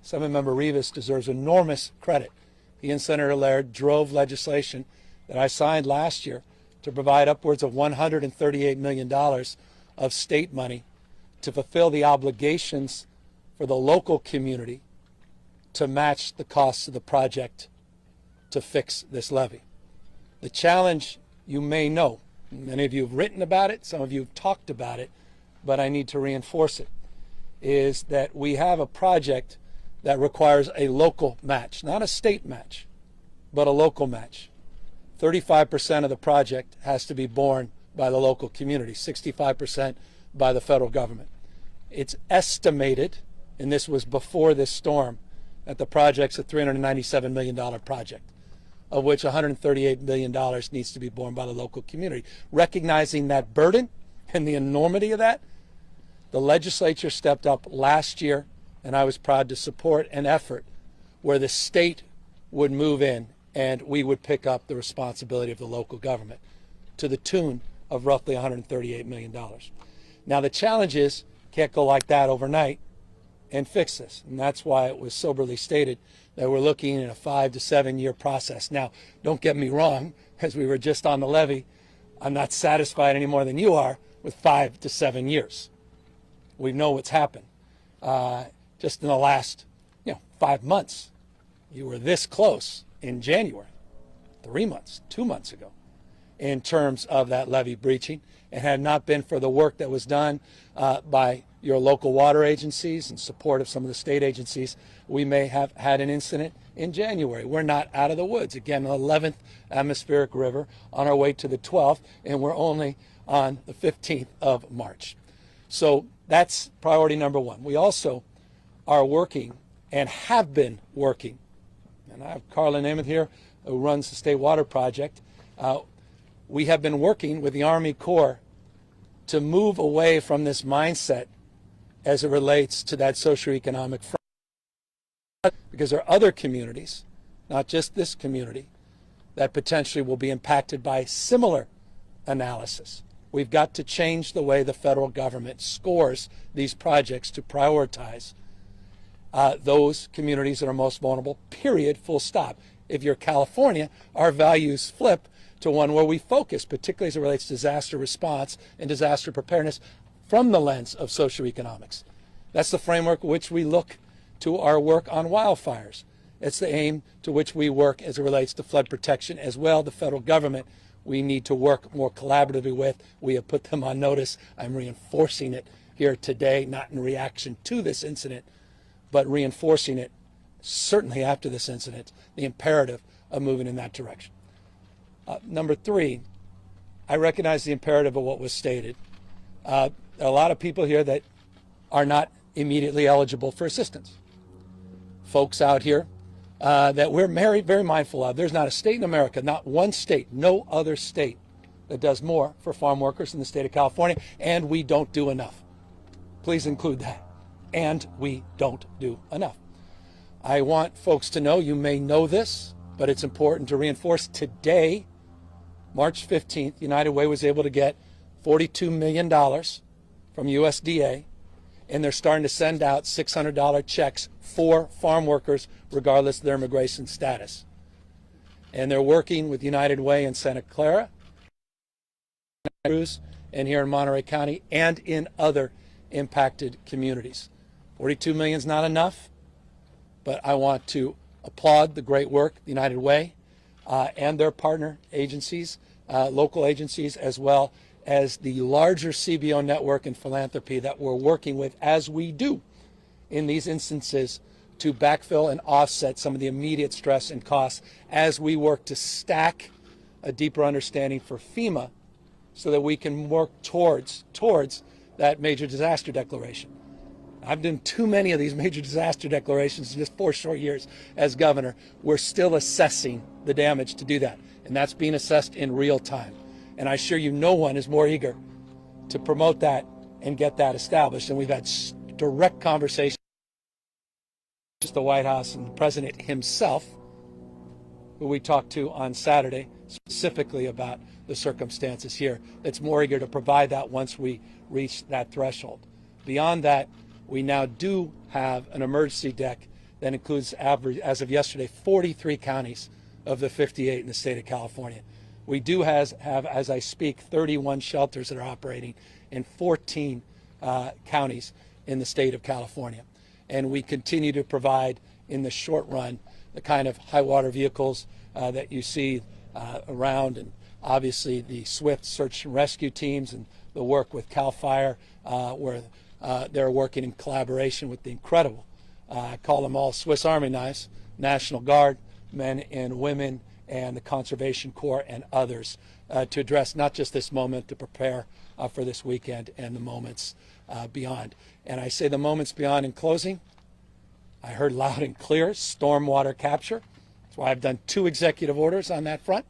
Assemblymember Rivas deserves enormous credit. He and Senator Laird drove legislation that I signed last year to provide upwards of $138 million of state money to fulfill the obligations for the local community to match the costs of the project to fix this levee. The challenge, you may know, many of you have written about it, some of you have talked about it, but I need to reinforce it, is that we have a project that requires a local match, not a state match, but a local match. 35% of the project has to be borne by the local community, 65% by the federal government. It's estimated, and this was before this storm, that the project's a $397 million project, of which $138 million needs to be borne by the local community. Recognizing that burden and the enormity of that, the legislature stepped up last year, and I was proud to support an effort where the state would move in and we would pick up the responsibility of the local government to the tune of roughly $138 million. Now the challenge is, can't go like that overnight and fix this. And that's why it was soberly stated that we're looking at a 5 to 7 year process. Now, don't get me wrong, as we were just on the levee, I'm not satisfied any more than you are with 5 to 7 years. We know what's happened. Just in the last 5 months, you were this close in January, 3 months, 2 months ago, in terms of that levee breaching. It had not been for the work that was done by your local water agencies and support of some of the state agencies, we may have had an incident in January. We're not out of the woods. Again, the 11th atmospheric river on our way to the 12th, and we're only on the 15th of March. So that's priority number one. We also are working and have been working, and I have Carla Namath here, who runs the State Water Project. We have been working with the Army Corps to move away from this mindset as it relates to that socioeconomic front, because there are other communities, not just this community, that potentially will be impacted by similar analysis. We've got to change the way the federal government scores these projects to prioritize those communities that are most vulnerable, period, full stop. If you're California, our values flip to one where we focus, particularly as it relates to disaster response and disaster preparedness, from the lens of socioeconomics. That's the framework which we look to our work on wildfires. It's the aim to which we work as it relates to flood protection as well. The federal government we need to work more collaboratively with. We have put them on notice. I'm reinforcing it here today, not in reaction to this incident, but reinforcing it certainly after this incident, the imperative of moving in that direction. Number three, I recognize the imperative of what was stated. There are a lot of people here that are not immediately eligible for assistance. Folks out here that we're very mindful of. There's not a state in America, not one state, no other state that does more for farm workers in the state of California, and we don't do enough. Please include that. And we don't do enough. I want folks to know, you may know this, but it's important to reinforce today, March 15th, United Way was able to get $42 million from USDA, and they're starting to send out $600 checks for farm workers regardless of their immigration status. And they're working with United Way in Santa Clara, and here in Monterey County, and in other impacted communities. 42 million is not enough, but I want to applaud the great work the United Way and their partner agencies, local agencies, as well as the larger CBO network and philanthropy that we're working with, as we do in these instances, to backfill and offset some of the immediate stress and costs as we work to stack a deeper understanding for FEMA so that we can work towards that major disaster declaration. I've done too many of these major disaster declarations in just 4 short years as governor. We're still assessing the damage to do that, and that's being assessed in real time. And I assure you, no one is more eager to promote that and get that established. And we've had direct conversations with the White House and the President himself, who we talked to on Saturday, specifically about the circumstances here, that's more eager to provide that once we reach that threshold. Beyond that, we now do have an emergency deck that includes, as of yesterday, 43 counties of the 58 in the state of California. We do have, as I speak, 31 shelters that are operating in 14 counties in the state of California. And we continue to provide, in the short run, the kind of high water vehicles that you see around, and obviously the swift search and rescue teams and the work with CAL FIRE, where they're working in collaboration with the incredible, I call them all Swiss Army knives, National Guard, men and women, and the Conservation Corps and others to address not just this moment, to prepare for this weekend and the moments beyond. And I say the moments beyond in closing. I heard loud and clear stormwater capture. That's why I've done 2 executive orders on that front.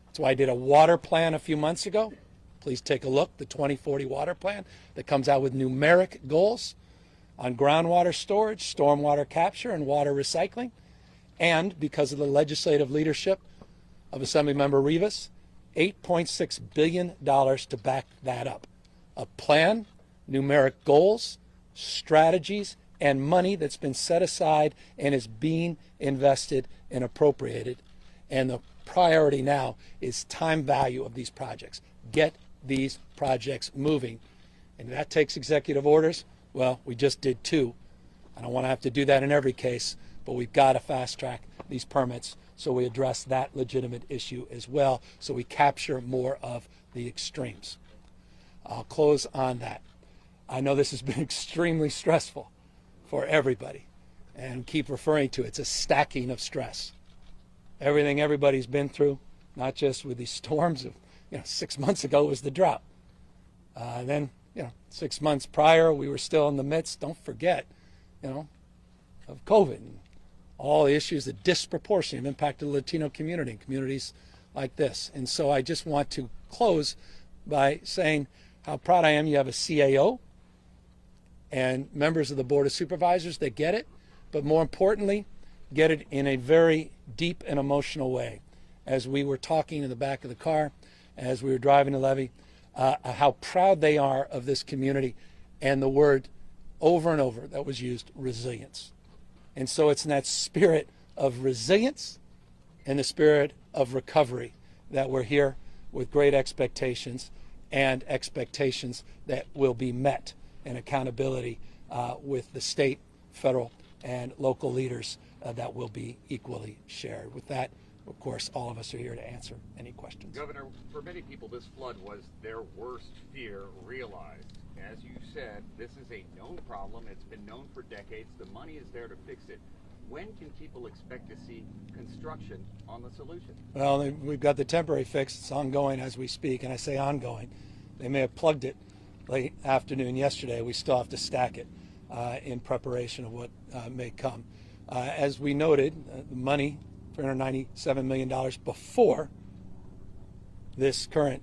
That's why I did a water plan a few months ago. Please take a look, the 2040 water plan that comes out with numeric goals on groundwater storage, stormwater capture, and water recycling. And because of the legislative leadership of Assemblymember Rivas, $8.6 billion to back that up. A plan, numeric goals, strategies, and money that's been set aside and is being invested and appropriated. And the priority now is time value of these projects. Get these projects moving. And that takes executive orders. Well, we just did 2. I don't want to have to do that in every case, but we've got to fast track these permits so we address that legitimate issue as well, so we capture more of the extremes. I'll close on that. I know this has been extremely stressful for everybody, and keep referring to it. It's a stacking of stress. Everything everybody's been through, not just with these storms of, 6 months ago was the drought. Then, 6 months prior, we were still in the midst, don't forget, of COVID and all the issues that disproportionately impacted the Latino community and communities like this. And so I just want to close by saying how proud I am you have a CAO and members of the Board of Supervisors that get it, but more importantly, get it in a very deep and emotional way. As we were talking in the back of the car, as we were driving to Levy, how proud they are of this community, and the word over and over that was used, resilience. And so it's in that spirit of resilience and the spirit of recovery that we're here with great expectations, and expectations that will be met, and accountability with the state, federal, and local leaders that will be equally shared. With that, of course, all of us are here to answer any questions. Governor, for many people, this flood was their worst fear realized. As you said, this is a known problem. It's been known for decades. The money is there to fix it. When can people expect to see construction on the solution? Well, we've got the temporary fix. It's ongoing as we speak, and I say ongoing. They may have plugged it late afternoon yesterday. We still have to stack it in preparation of what may come. As we noted, the money, $397 million before this current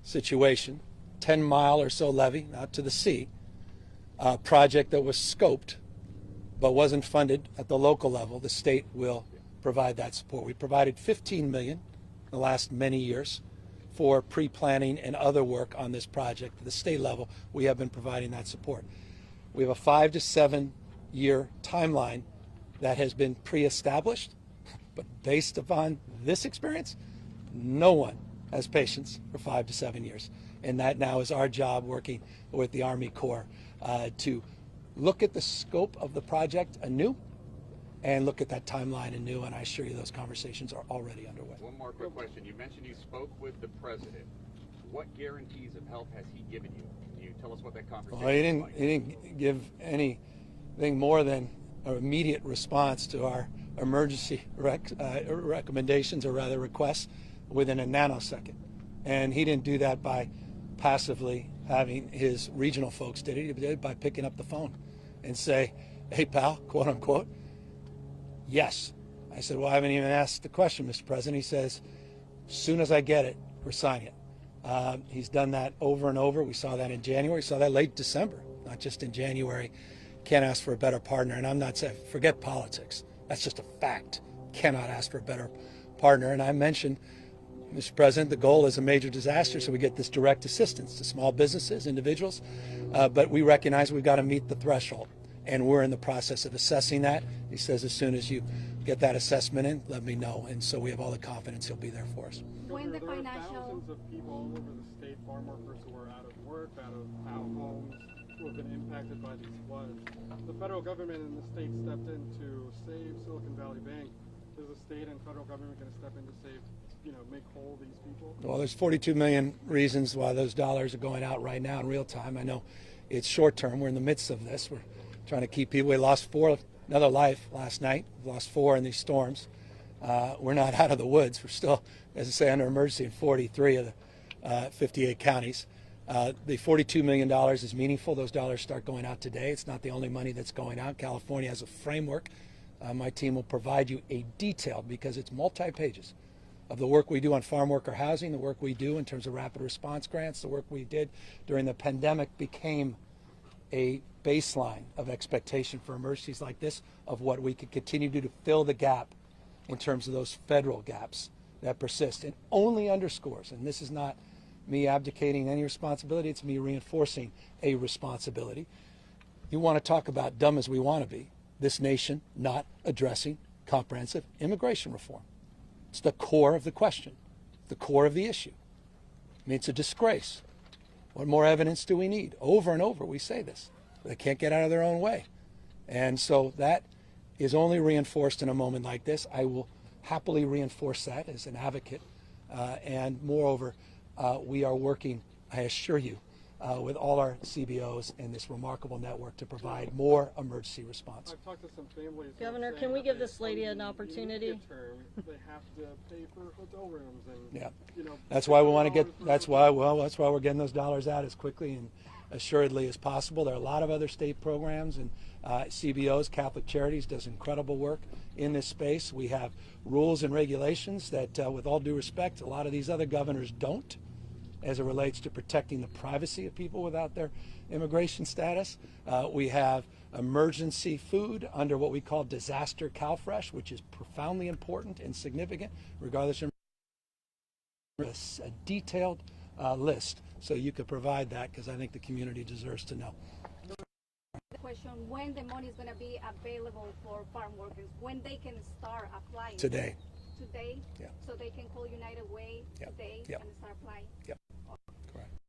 situation, 10-mile or so levee out to the sea, a project that was scoped but wasn't funded at the local level. The state will provide that support. We provided $15 million in the last many years for pre-planning and other work on this project. At the state level, we have been providing that support. We have a 5 to 7 year timeline that has been pre-established, but based upon this experience, no one has patience for 5 to 7 years. And that now is our job, working with the Army Corps to look at the scope of the project anew and look at that timeline anew, and I assure you those conversations are already underway. One more quick question. You mentioned you spoke with the president. What guarantees of help has he given you? Can you tell us what that conversation was like? He didn't give anything more than an immediate response to our emergency recommendations, or rather requests, within a nanosecond. And he didn't do that by passively having his regional folks did it. He did it by picking up the phone and say, "Hey, pal," quote unquote, "yes." I said, "Well, I haven't even asked the question, Mr. President." He says, "As soon as I get it, we're signing it." He's done that over and over. We saw that in January. We saw that late December, not just in January. Can't ask for a better partner. And I'm not saying, forget politics. That's just a fact. Cannot ask for a better partner. And I mentioned, Mr. President, the goal is a major disaster, so we get this direct assistance to small businesses, individuals, but we recognize we've got to meet the threshold. and we're in the process of assessing that. He says as soon as you get that assessment in, let me know. And so we have all the confidence he'll be there for us. When the There are financial thousands of people all over the state, farm workers who are out of work, out of homes, who have been impacted by these floods. The federal government and the state stepped in to save Silicon Valley Bank. Is the state and federal government going to step in to save, make whole these people? Well, there's 42 million reasons why those dollars are going out right now in real time. I know it's short term. We're in the midst of this. We're trying to keep people. We lost another life last night. We lost 4 in these storms. We're not out of the woods. We're still, as I say, under emergency in 43 of the 58 counties. The $42 million is meaningful. Those dollars start going out today. It's not the only money that's going out. California has a framework. My team will provide you a detailed, because it's multi-pages, of the work we do on farm worker housing, the work we do in terms of rapid response grants, the work we did during the pandemic became a baseline of expectation for emergencies like this, of what we could continue to do to fill the gap in terms of those federal gaps that persist. And only underscores, and this is not me abdicating any responsibility, it's me reinforcing a responsibility. You want to talk about dumb as we want to be, this nation not addressing comprehensive immigration reform. It's the core of the question, the core of the issue. I mean, it's a disgrace. What more evidence do we need? Over and over we say this. They can't get out of their own way. And so that is only reinforced in a moment like this. I will happily reinforce that as an advocate. And moreover, we are working, I assure you, with all our CBOs in this remarkable network to provide more emergency response. I've talked to some families. Governor, saying can we that give they- this lady an on the opportunity? immediate term, they have to pay for hotel rooms and Yeah. you know. That's why we want to $50 get, for that's hotel- why we're getting those dollars out as quickly and assuredly as possible. There are a lot of other state programs and CBOs. Catholic Charities does incredible work in this space. We have rules and regulations that, with all due respect, a lot of these other governors don't, as it relates to protecting the privacy of people without their immigration status. We have emergency food under what we call Disaster CalFresh, which is profoundly important and significant, regardless of a detailed list, so you could provide that, because I think the community deserves to know. The question, when the money is going to be available for farm workers, when they can start applying? Today. Today? Yeah. So they can call United Way Yep. today Yep. and start applying? Yep.